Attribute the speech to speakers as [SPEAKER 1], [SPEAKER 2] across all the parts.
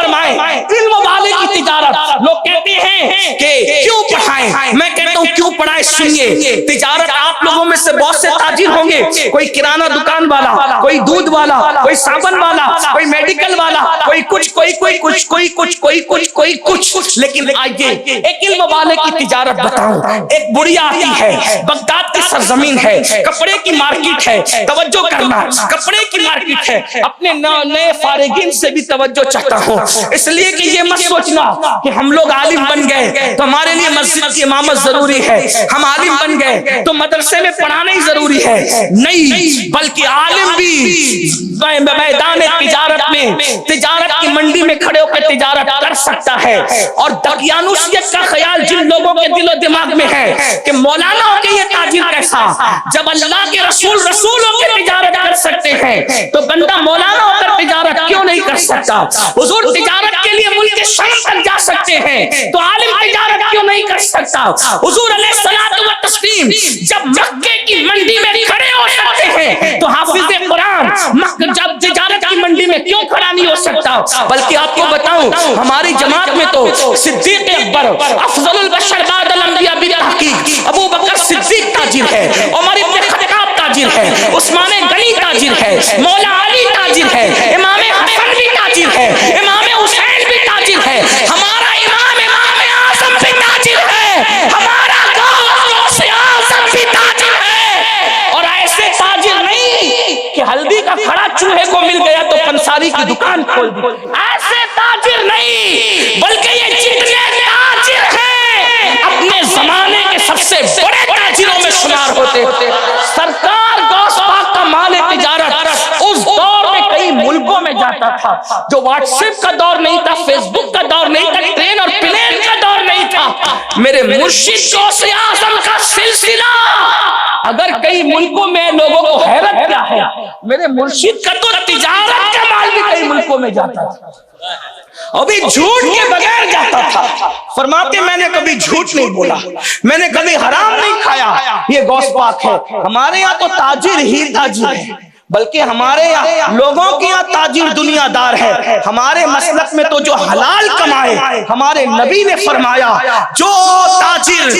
[SPEAKER 1] فرمائے علم والے کی تجارت. لوگ کہتے ہیں کہ کیوں پڑھائیں, میں کہتا ہوں کیوں پڑھائیں. سنیے, تجارت آپ لوگوں میں سے بہت سے تاجر ہوں گے, کوئی کرانہ دکان والا, کوئی دودھ والا, کوئی صابن والا, کوئی میڈیکل والا, کوئی کچھ, کوئی کچھ. لیکن آئیے ایک علم والے کی تجارت بتاؤں. ایک بڑھیا آتی ہے, بغداد کی سرزمین ہے, کپڑے کی مارکیٹ ہے, توجہ کرنا, کپڑے کی مارکیٹ ہے. اپنے نئے فارغین سے بھی توجہ چاہتا ہوں, اس لیے کہ یہ مت سوچنا کہ ہم لوگ عالم بن گئے تو ہمارے لیے مسجد کی امامت ضروری ہے, ہم عالم بن گئے تو مدرسے میں پڑھانا ہی ضروری ہے. نہیں, بلکہ عالم بھی میدان تجارت میں, تجارت کی منڈی میں کھڑے ہو کر تجارت کر سکتا ہے. اور دقیانوسیت کا خیال جن لوگوں کے دل و دماغ میں ہے کہ مولانا ہو کے یہ تاجر کیسا, جب اللہ کے رسول ہو کے تجارت کر سکتے ہیں تو بندہ مولانا ہو کر تجارت کیوں نہیں کر سکتا. حضور تجارت کے لیے ملک شام تک جا سکتے ہیں تو عالم تجارت کیوں نہیں کر سکتا. حضور علیہ الصلوۃ والتسلیم جب مکے کی منڈی میں کھڑے ہو سکتے ہیں تو حافظ قرآن جب تجارت کی منڈی میں کیوں کھڑا نہیں ہو سکتا. بلکہ آپ کو بتاؤں, ہماری جماعت میں تو صدیق اکبر افضل البشر بعد الانبیاء بالتحقیق ابو بکر صدیق تاجر ہے, عمر ابن خطاب تاجر ہے, عثمان غنی تاجر ہے, مولا علی تاجر ہے, امام حسن بھی تاجر ہے, امام حسین بھی تاجر ہے, ہمارا امام اعظم بھی تاجر ہے, ہمارا غوث اعظم بھی تاجر ہے. اور ایسے تاجر نہیں کہ ہلدی کا کھڑا چوہے کو مل گیا تو پنساری کی دکان کھول دی. ایسے تاجر نہیں, بلکہ یہ جتنے تاجر ہیں اپنے زمانے کے سب سے بڑے تاجروں میں شمار ہوتے. سرکار غوث پاک کا مال تجارت اس دور میں کئی ملکوں میں جاتا تھا جو واٹس ایپ کا دور نہیں تھا, فیس بک کا دور نہیں تھا, ٹرین اور پلین کا دور نہیں تھا. میرے مرشد غوث اعظم کا سلسلہ اگر کئی ملکوں میں لوگوں کو حیرت کیا ہے, میرے مرشد کا تو تجارت کا مال بھی کئی ملکوں میں جاتا تھا, ابھی جھوٹ کے بغیر جاتا تھا. فرماتے میں نے کبھی جھوٹ نہیں بولا, میں نے کبھی حرام نہیں کھایا. یہ غوث پاک ہے. ہمارے یہاں تو تاجر ہی تاجر ہے, بلکہ ہمارے یہاں لوگوں کے یہاں تاجر دنیا دار ہے. ہمارے مسلک میں تو جو حلال کمائے, ہمارے نبی نے فرمایا جو تاجر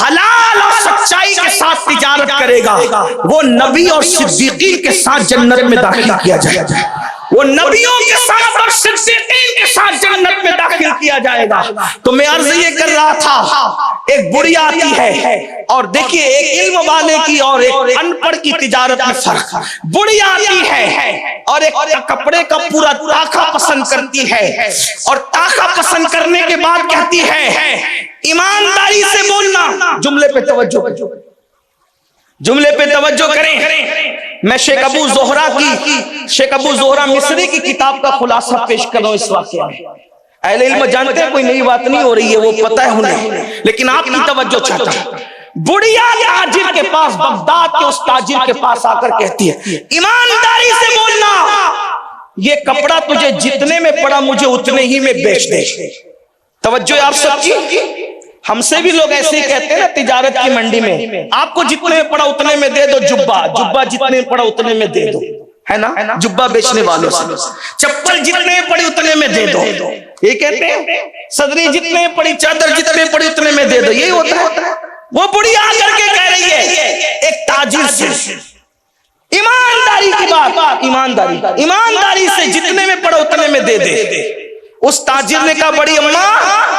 [SPEAKER 1] حلال اور سچائی کے ساتھ تجارت کرے گا وہ نبی اور صدیقین کے ساتھ جنت میں داخل کیا جائے گا, وہ نبیوں کے ساتھ اور صدیقین کے ساتھ جنت میں داخل کیا جائے گا. تو میں عرض یہ کر رہا تھا, ایک بڑھیا آتی ہے اور دیکھیے ایک علم والے کی اور ایک ان پڑھ کی تجارت میں فرق. بڑھیا آتی ہے اور ایک کپڑے کا پورا طاقہ پسند کرتی ہے, اور طاقہ پسند کرنے کے بعد کہتی ہے ایمانداری سے بولنا. جملے پہ توجہ کریں. میں شیخ ابو زہرہ مصری کی کتاب کا خلاصہ پیش کر رہا ہوں اس واقعے میں. اہل علم جانتے ہیں کوئی نئی بات نہیں ہو رہی ہے, وہ پتہ ہے انہیں, لیکن آپ کی توجہ چاہتا ہوں. بڑھیا تاجر کے پاس, بغداد کے اس تاجر کے پاس آ کر کہتی ہے ایمانداری سے بولنا, یہ کپڑا تجھے جتنے میں پڑا مجھے اتنے ہی میں بیچ دے. توجہ آپ سب کی. ہم سے بھی لوگ ایسے ہی کہتے ہیں نا تجارت کی منڈی میں, آپ کو جتنے میں پڑا اتنے میں دے دو, جبہ جتنے میں پڑا اتنے میں دے دو, ہے نا, جبہ بیچنے والوں سے. چپل جتنے میں پڑی اتنے میں دے دو, یہ کہتے ہیں. صدری جتنے میں پڑی, چادر جتنے میں پڑی اتنے میں دے دو, یہی ہوتا ہے. وہ بڑی آ کر کے کہہ رہی ہے ایک تاجر سے ایمانداری کی بات, ایمانداری سے جتنے میں پڑا اتنے میں دے دے. اس تاجر نے کہا بڑی اماں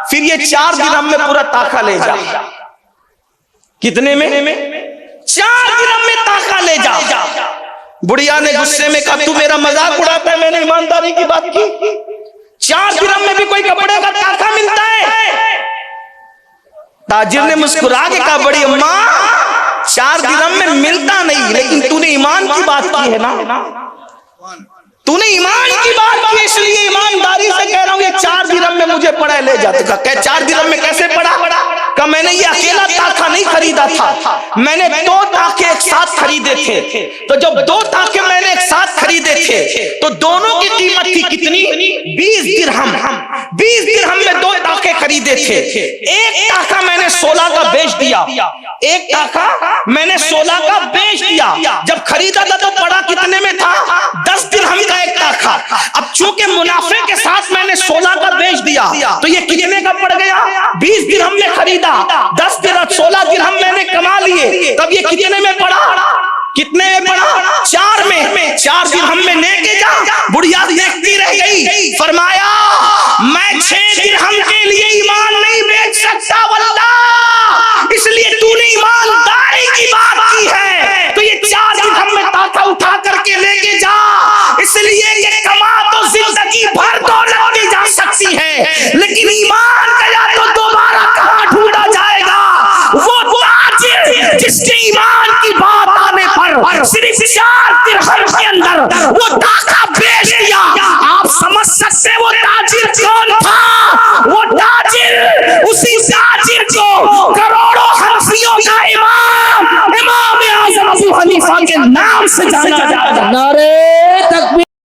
[SPEAKER 1] پھر یہ 4 درہم میں پورا طاقہ لے جا. کتنے میں؟ 4 درہم میں طاقہ لے جا. بڑھیا نے غصے میں کہا تو میرا مذاق اڑاتا ہے, میں نے ایمانداری کی بات کی. 4 درہم میں بھی کوئی کپڑے کا طاقہ ملتا ہے؟ تاجر نے مسکرا کے کہا بڑی اماں 4 درہم میں ملتا نہیں, لیکن تو نے ایمان کی بات کی ہے نا, تو نے ایمان کی بات کی, اس لیے ایمانداری سے کہہ رہا ہوں یہ 4 درہم میں مجھے پڑا ہے, لے جا. تو کہا 4 درہم میں کیسے پڑا؟ کہا میں نے یہ اکیلا طاقہ نہیں خریدا, خریدا تھا، میں نے 2 تاکے ایک ساتھ خریدے تھے، تو جب 2 تاکے میں نے ایک ساتھ خریدے تھے تو دونوں کی قیمت تھی کتنی؟ 20 درہم۔ 20 درہم میں 2 تاکے خریدے تھے، ایک تاکہ میں نے 16 کا بیچ دیا، ایک تاکہ میں نے 16 کا بیچ دیا۔ جب خریدا تھا تو پڑا کتنے میں تھا؟ 10 درہم کا ایک تاکہ۔ اب چونکہ منافع کے ساتھ میں نے 16 کا بیچ دیا تو یہ کتنے کا پڑ گیا؟ 20 درہم میں خریدا، 10 درہم 16 درہم میں نے کما لیے، تب یہ کتنے میں پڑا؟ کتنے میں پڑا؟ 4 میں۔ 4 درہم میں لے کے جا۔ بڑھیا دیکھتی رہ گئی، فرمایا میں 6 درہم کے لیے ایمان نہیں بیچ سکتا واللہ، اس لیے تو نے ایمانداری کی بات کی ہے تو یہ 4 درہم میں تاکہ اٹھا کر کے لے کے جا، اس لیے کہ کما تو زندگی بھر دولت دی جا سکتی ہے لیکن ایمان گیا تو دوبارہ کہاں ڈھونڈا جائے گا؟ وہ تاجر جس کے ایمان کی بات آنے پر صرف 4 درہم کے اندر وہ تاکہ